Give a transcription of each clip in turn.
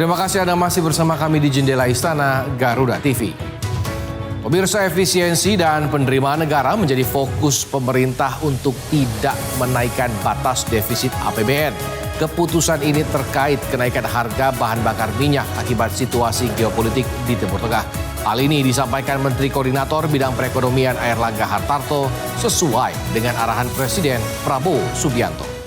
Terima kasih Anda masih bersama kami di Jendela Istana Garuda TV. Pemirsa, efisiensi dan penerimaan negara menjadi fokus pemerintah untuk tidak menaikkan batas defisit APBN. Keputusan ini terkait kenaikan harga bahan bakar minyak akibat situasi geopolitik di Timur Tengah. Hal ini disampaikan Menteri Koordinator Bidang Perekonomian Airlangga Hartarto sesuai dengan arahan Presiden Prabowo Subianto.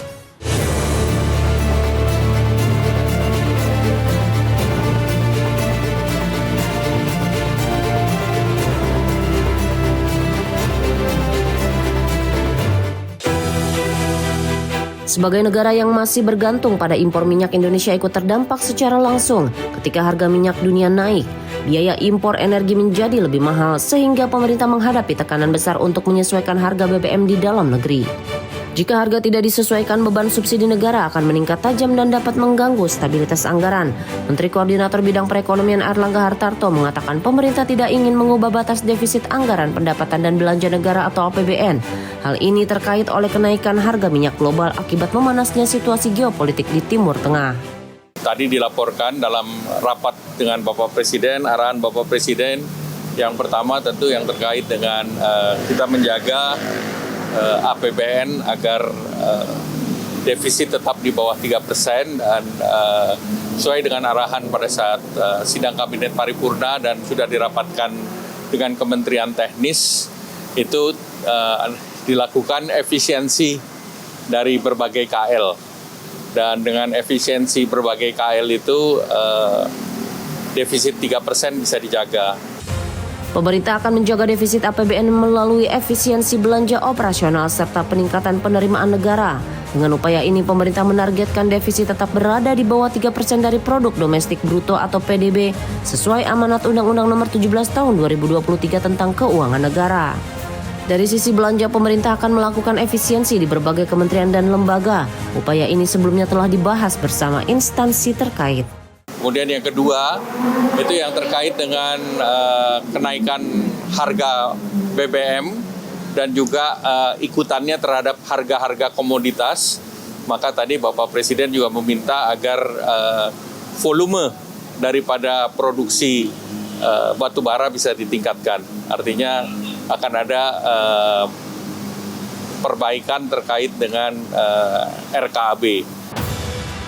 Sebagai negara yang masih bergantung pada impor minyak, Indonesia ikut terdampak secara langsung ketika harga minyak dunia naik. Biaya impor energi menjadi lebih mahal sehingga pemerintah menghadapi tekanan besar untuk menyesuaikan harga BBM di dalam negeri. Jika harga tidak disesuaikan, beban subsidi negara akan meningkat tajam dan dapat mengganggu stabilitas anggaran. Menteri Koordinator Bidang Perekonomian Airlangga Hartarto mengatakan pemerintah tidak ingin mengubah batas defisit anggaran pendapatan dan belanja negara atau APBN. Hal ini terkait oleh kenaikan harga minyak global akibat memanasnya situasi geopolitik di Timur Tengah. Tadi dilaporkan dalam rapat dengan Bapak Presiden, arahan Bapak Presiden yang pertama tentu yang terkait dengan kita menjaga APBN agar defisit tetap di bawah 3% dan sesuai dengan arahan pada saat sidang Kabinet Paripurna dan sudah dirapatkan dengan Kementerian Teknis, itu dilakukan efisiensi dari berbagai KL. Dan dengan efisiensi berbagai KL itu defisit 3% bisa dijaga. Pemerintah akan menjaga defisit APBN melalui efisiensi belanja operasional serta peningkatan penerimaan negara. Dengan upaya ini, pemerintah menargetkan defisit tetap berada di bawah 3% dari produk domestik bruto atau PDB sesuai amanat Undang-Undang Nomor 17 Tahun 2023 tentang Keuangan Negara. Dari sisi belanja, pemerintah akan melakukan efisiensi di berbagai kementerian dan lembaga. Upaya ini sebelumnya telah dibahas bersama instansi terkait. Kemudian yang kedua, itu yang terkait dengan kenaikan harga BBM dan juga ikutannya terhadap harga-harga komoditas. Maka tadi Bapak Presiden juga meminta agar volume daripada produksi batu bara bisa ditingkatkan. Artinya akan ada perbaikan terkait dengan RKAB.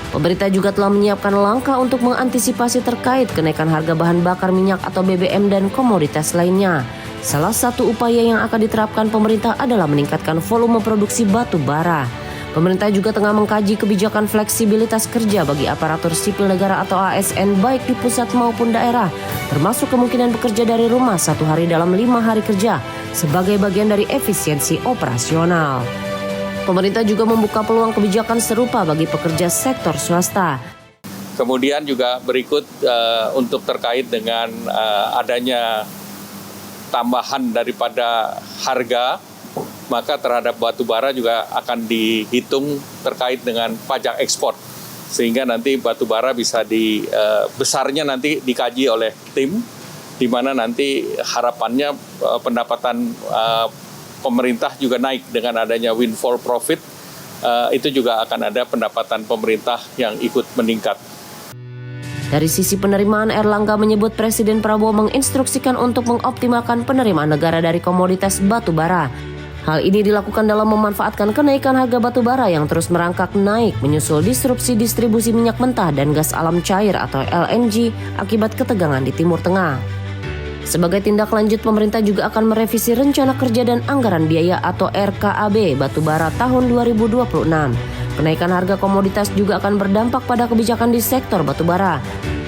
Pemerintah juga telah menyiapkan langkah untuk mengantisipasi terkait kenaikan harga bahan bakar minyak atau BBM dan komoditas lainnya. Salah satu upaya yang akan diterapkan pemerintah adalah meningkatkan volume produksi batu bara. Pemerintah juga tengah mengkaji kebijakan fleksibilitas kerja bagi aparatur sipil negara atau ASN baik di pusat maupun daerah, termasuk kemungkinan bekerja dari rumah 1 hari dalam 5 hari kerja sebagai bagian dari efisiensi operasional. Pemerintah juga membuka peluang kebijakan serupa bagi pekerja sektor swasta. Kemudian juga berikut untuk terkait dengan adanya tambahan daripada harga, maka terhadap batu bara juga akan dihitung terkait dengan pajak ekspor. Sehingga nanti batu bara bisa besarnya nanti dikaji oleh tim, di mana nanti harapannya pendapatan pemerintah juga naik dengan adanya windfall profit, itu juga akan ada pendapatan pemerintah yang ikut meningkat. Dari sisi penerimaan, Airlangga menyebut Presiden Prabowo menginstruksikan untuk mengoptimalkan penerimaan negara dari komoditas batu bara. Hal ini dilakukan dalam memanfaatkan kenaikan harga batu bara yang terus merangkak naik menyusul disrupsi distribusi minyak mentah dan gas alam cair atau LNG akibat ketegangan di Timur Tengah. Sebagai tindak lanjut, pemerintah juga akan merevisi rencana kerja dan anggaran biaya atau RKAB batubara tahun 2026. Kenaikan harga komoditas juga akan berdampak pada kebijakan di sektor batubara.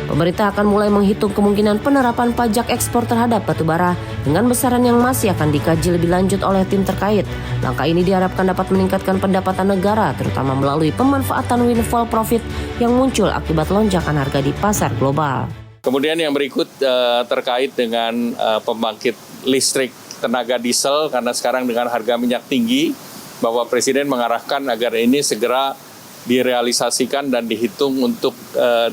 Pemerintah akan mulai menghitung kemungkinan penerapan pajak ekspor terhadap batubara dengan besaran yang masih akan dikaji lebih lanjut oleh tim terkait. Langkah ini diharapkan dapat meningkatkan pendapatan negara, terutama melalui pemanfaatan windfall profit yang muncul akibat lonjakan harga di pasar global. Kemudian yang berikut terkait dengan pembangkit listrik tenaga diesel, karena sekarang dengan harga minyak tinggi, Bapak Presiden mengarahkan agar ini segera direalisasikan dan dihitung untuk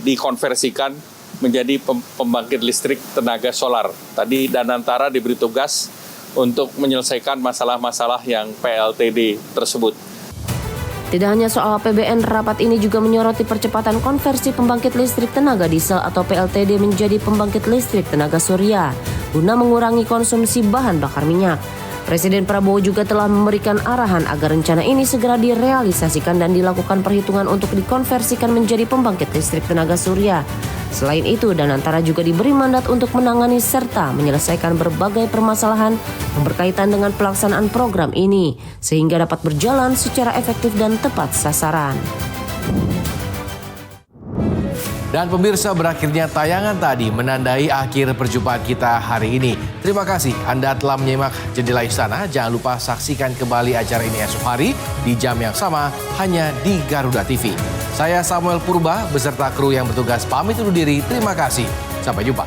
dikonversikan menjadi pembangkit listrik tenaga solar. Tadi Danantara diberi tugas untuk menyelesaikan masalah-masalah yang PLTD tersebut. Tidak hanya soal APBN, rapat ini juga menyoroti percepatan konversi pembangkit listrik tenaga diesel atau PLTD menjadi pembangkit listrik tenaga surya guna mengurangi konsumsi bahan bakar minyak. Presiden Prabowo juga telah memberikan arahan agar rencana ini segera direalisasikan dan dilakukan perhitungan untuk dikonversikan menjadi pembangkit listrik tenaga surya. Selain itu, Danantara juga diberi mandat untuk menangani serta menyelesaikan berbagai permasalahan yang berkaitan dengan pelaksanaan program ini, sehingga dapat berjalan secara efektif dan tepat sasaran. Dan pemirsa, berakhirnya tayangan tadi menandai akhir perjumpaan kita hari ini. Terima kasih Anda telah menyimak Jendela Istana. Jangan lupa saksikan kembali acara ini esok hari di jam yang sama hanya di Garuda TV. Saya Samuel Purba beserta kru yang bertugas pamit undur diri. Terima kasih. Sampai jumpa.